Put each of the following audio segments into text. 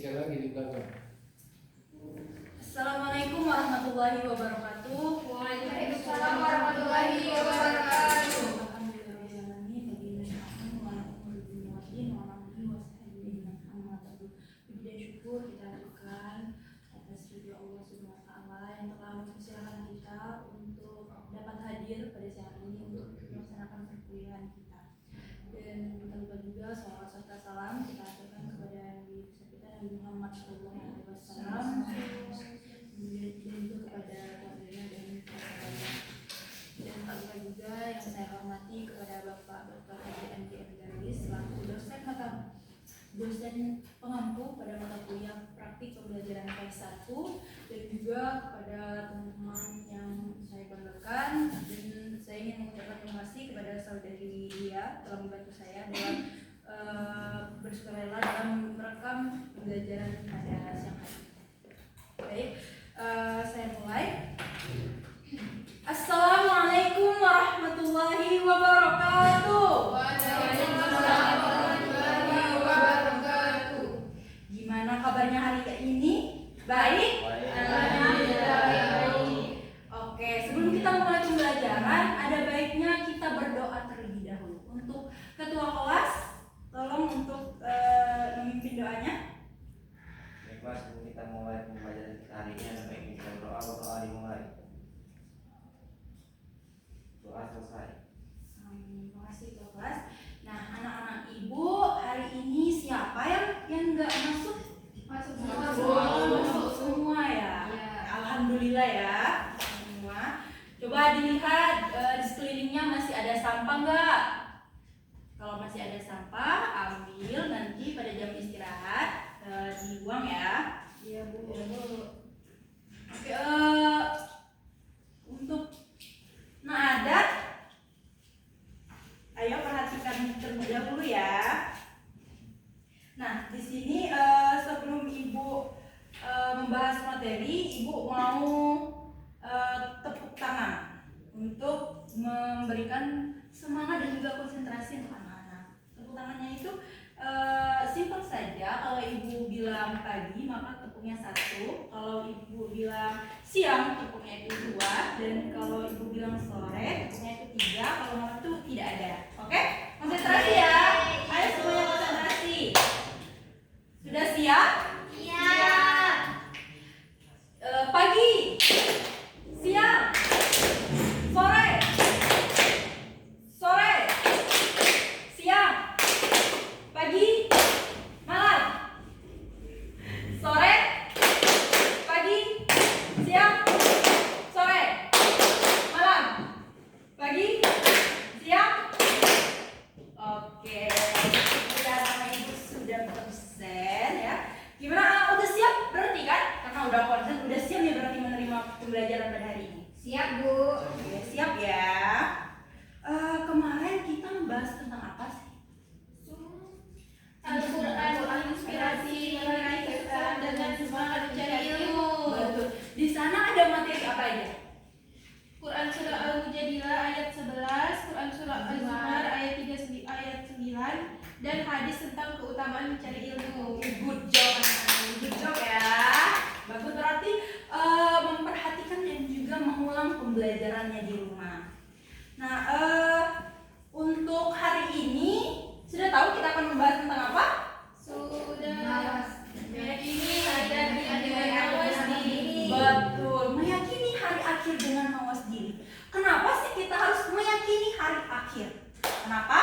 sekali lagi di belakang. Assalamualaikum warahmatullahi wabarakatuh. Waalaikumsalam warahmatullahi wabarakatuh. Puji dan syukur kita lakukan atas ridho Allah Subhanahu wa taala yang telah mempersilahkan kita untuk dapat hadir pada siang ini untuk melaksanakan perkuliahan kita. Dan tak lupa juga salawat serta salam kita aturkan kepada Nabi kita Nabi Muhammad SAW, dan juga kepada keluarganya dan sahabatnya. Dan tak lupa juga yang saya hormati kepada Bapak Dr. Haji Andi Darwis selaku dosen pengampu pada mata kuliah praktik pembelajaran PS1, dan juga kepada teman-teman yang saya banggakan, dan saya ingin mengucapkan terima kasih kepada saudari Lia telah membantu saya dalam bersukarela dalam merekam pembelajaran pada siang hari. Baik, saya mulai. Assalamualaikum warahmatullahi wabarakatuh. Waalaikumsalam warahmatullahi wabarakatuh. Gimana kabarnya hari ini? Baik? Alhamdulillah baik. Oke, sebelum kita mulai pembelajaran, ada baiknya kita berdoa terlebih dahulu. Untuk ketua kelas, tolong untuk memimpin doanya. Baiklah, sebelum kita mulai pembelajaran kita hari ini, ada baiknya kita berdoa dimulai. Doa selesai. Terima kasih ketua kelas. Nah, anak-anak ibu, hari ini siapa yang nggak masuk? Masuk Semua ya. Ya. Alhamdulillah ya, semua. Coba dilihat di sekelilingnya masih ada sampah nggak? Kalau masih ada sampah, ambil nanti pada jam istirahat dibuang ya. Iya Bu. Oke, untuk naadat, ayo perhatikan terlebih dahulu ya. Nah, di sini sebelum ibu membahas materi, ibu mau tepuk tangan untuk memberikan semangat dan juga konsentrasi untuk anak-anak. Tepuk tangannya itu simpel saja. Kalau ibu bilang pagi, maka tepuknya 1. Kalau ibu bilang siang, tepuknya itu 2. Dan kalau ibu bilang sore, tepuknya itu 3. Kalau malam itu tidak ada. Oke? Konsentrasi ya. Ayo semuanya konsentrasi. Sudah siap? Iya. Pagi, siang, sore, siang, pagi, malam. Sore, pagi, siang, sore, malam. Pagi, siang. Oke, sudah sama ibu sudah konsen ya. Gimana? Udah siap berarti kan? Karena udah konsen, udah siap nih berarti menerima pembelajaran pada hari ini. Siap Bu. Oke, siap ya. Kemarin kita membahas tentang apa sih? Al-Quran inspirasi meraih kesan dengan semangat mencari ilmu. Betul. Di sana ada materi apa aja? Quran surah Al-Mujadilah ayat 11, Quran surah Az-Zumar ayat 9, dan hadis tentang keutamaan mencari ilmu. Good job anak-anak. Good job ya. Bagus, berarti memperhatikan dan juga mengulang pembelajarannya di rumah. Nah, untuk hari ini sudah tahu kita akan membahas tentang apa? Sudah meyakini ada di awas diri. Betul, meyakini hari akhir dengan mawas diri. Kenapa sih kita harus meyakini hari akhir? Kenapa?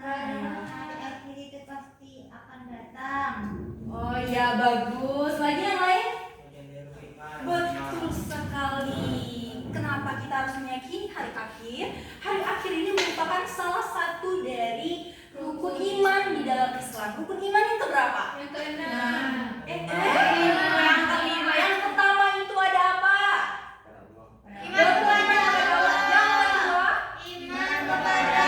Karena hari akhir itu pasti akan datang. Oh iya, bagus. Lagi yang lain? Betul sekali. Kenapa kita harus meyakini hari akhir? Hari akhir ini merupakan salah satu dari rukun iman di dalam Islam. Rukun iman yang keberapa? Yang keenam. Yang kelima. Yang pertama itu ada apa? Iman kepada Allah. Yang kedua? Iman kepada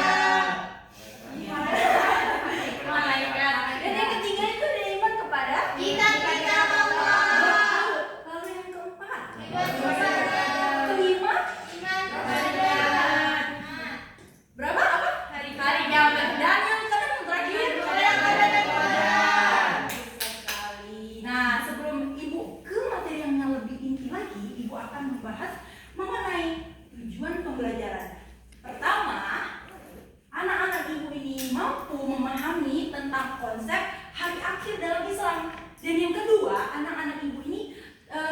Malaikat. Dan yang ketiga itu ada iman kepada kitab-kitab Allah. Lalu yang keempat? Iman kepada Kelima? iman kepada Berapa? Apa? Hari kiamat. Dan yang keenam terakhir? kepada mengenai tujuan pembelajaran. Pertama, anak-anak ibu ini mampu memahami tentang konsep hari akhir dalam Islam. Dan yang kedua, anak-anak ibu ini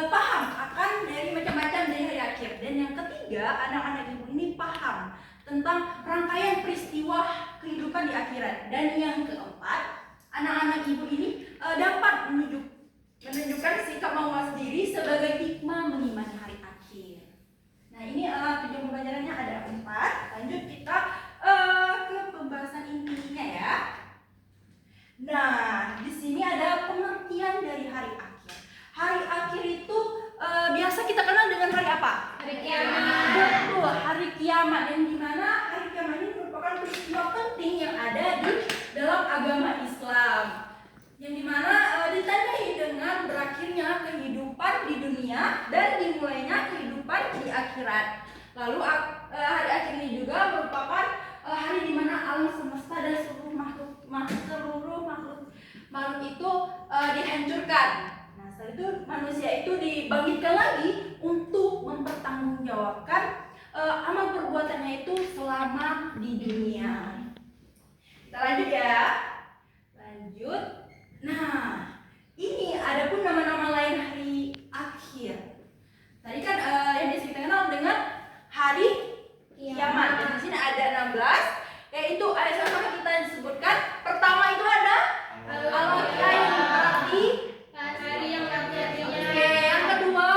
paham akan dari macam-macam dari hari akhir. Dan yang ketiga, anak-anak ibu ini paham tentang rangkaian peristiwa kehidupan di akhirat. Dan yang keempat, anak-anak ibu ini dapat menunjukkan sikap mawas diri sebagai hikmah mengimani hari akhir. Nah, ini tujuan pembelajarannya ada 4. Lanjut kita ke pembahasan intinya ya. Nah, di sini ada pengertian dari hari akhir. Hari akhir itu biasa kita kenal dengan hari apa? Hari kiamat. Betul, hari kiamat. Dan di mana hari kiamat ini merupakan peristiwa penting yang ada di dalam agama Islam. Yang dimana ditandai dengan berakhirnya kehidupan di dunia dan dimulainya kehidupan di akhirat. Lalu hari akhir ini juga merupakan hari dimana alam semesta dan seluruh makhluk itu dihancurkan. Nah, setelah itu manusia itu dibangkitkan lagi untuk mempertanggungjawabkan amal perbuatannya itu selama di dunia. Kita lanjut ya. Lanjut. Nah, ini ada pun nama-nama lain hari akhir. Tadi kan yang biasa kita kenal dengan hari kiamat. Dan di sini ada 16, yaitu ada sama kita disebutkan. Pertama itu ada al-qayyum, berarti Hari yang artinya oke. Yang kedua,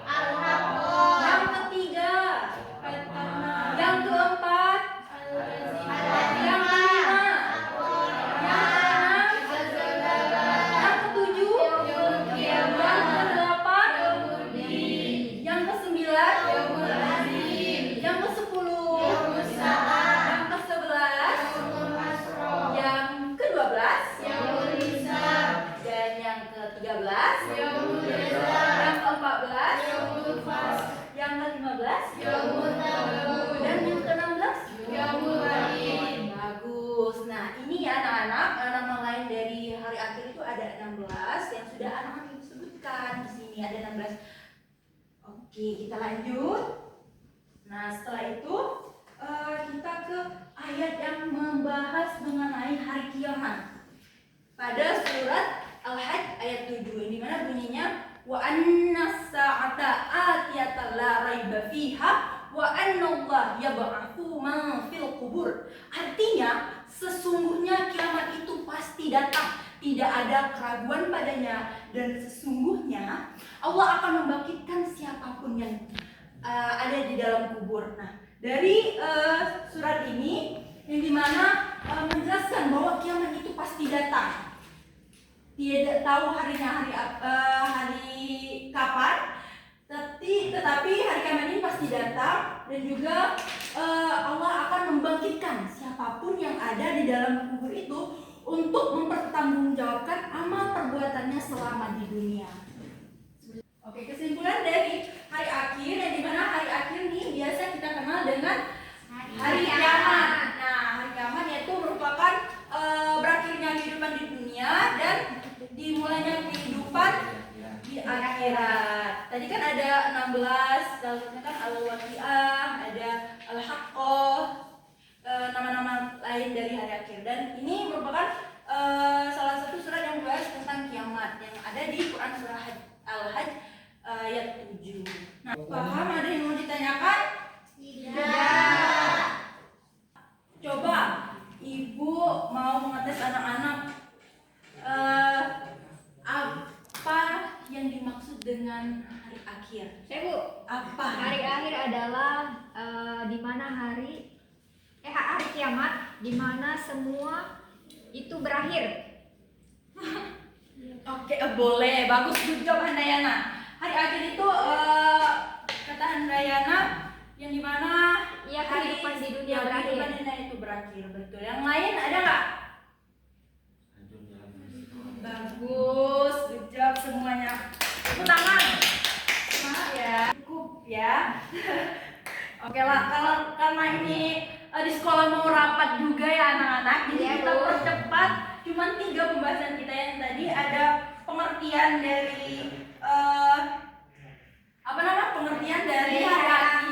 Al-Haqqah. yang ketiga, yang keempat, yang kelima, yang keenam, yang ketujuh, yang kedelapan, yang kesembilan, yang kesepuluh, yang kesebelas, yang kedua-belas, dan yang ke-13, yang ke-14, yang ke-15, dan yang ke-16. Bagus. Nah, ini ya anak-anak, nama lain dari hari akhir itu ada 16 yang sudah anak-anak sebutkan. Di sini ada 16. Oke, kita lanjut. Nah, setelah itu kita ke ayat yang membahas mengenai hari kiamat. Pada surat Al-Hajj ayat 7, di mana bunyinya wa annas sa'ata atiyatan la raiba fiha wa annallaha yab'atsu man fil qubur. Artinya, sesungguhnya kiamat itu pasti datang, tidak ada keraguan padanya, dan sesungguhnya Allah akan membangkitkan siapapun yang ada di dalam kubur. Nah, dari surat ini yang dimana menjelaskan bahwa kiamat itu pasti datang. Tidak tahu harinya hari kapan, tetapi hari kiamat ini pasti datang, dan juga Allah akan membangkitkan siapapun yang ada di dalam kubur itu untuk mempertanggungjawabkan amal perbuatannya selama di dunia. Oke, kesimpulan dari hari akhir, yang dimana hari akhir ini biasa kita kenal dengan hari kiamat. Nah, hari kiamat yaitu merupakan berakhirnya kehidupan di dunia dan dimulainya kehidupan di akhirat. Tadi kan ada 16, lalu kan al-waqiah, ada al-haqqah, nama-nama lain dari hari akhir. Dan ini merupakan salah satu surat yang membahas tentang kiamat yang ada di Quran surah Al-Hajj ayat 7. Nah, paham? Ada yang mau ditanyakan? Tidak. Coba ibu mau mengetes anak-anak apa yang dimaksud dengan hari akhir? Saya Bu, Apa? hari akhir adalah di mana hari kiamat, di mana semua itu berakhir. Oke, boleh. Bagus, good job Handayana. Hari akhir itu kata Handayana yang dimana Ya, kehidupan di dunia berakhir. Kehidupan di dunia itu berakhir, betul. Yang lain ada nggak? Bagus, good job semuanya. Tepuk tangan. Semangat ya. Cukup ya. Oke lah, kalau karena ini di sekolah mau rapat juga ya anak-anak, jadi Iya, kita Bu. percepat. Cuman 3 pembahasan kita yang tadi ada pengertian dari pengertian dari hari akhir,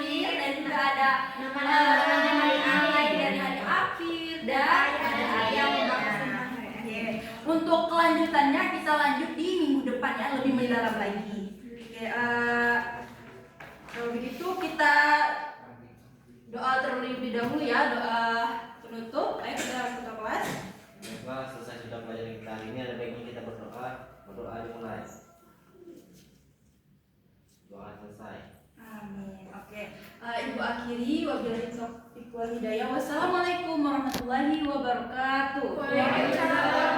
kelanjutannya kita lanjut di minggu depan ya, lebih mendalam lagi. Oke, kalau begitu kita doa terlebih dahulu ya, doa penutup. Ayo kita buka kelas. Baiklah, selesai sudah pelajaran kita hari ini, ada baiknya kita berdoa. Berdoa dimulai. Doa selesai. Amin. Oke, Ibu akhiri wabillahi taufiq wal hidayah. Wassalamualaikum warahmatullahi wabarakatuh. Waalaikumsalam.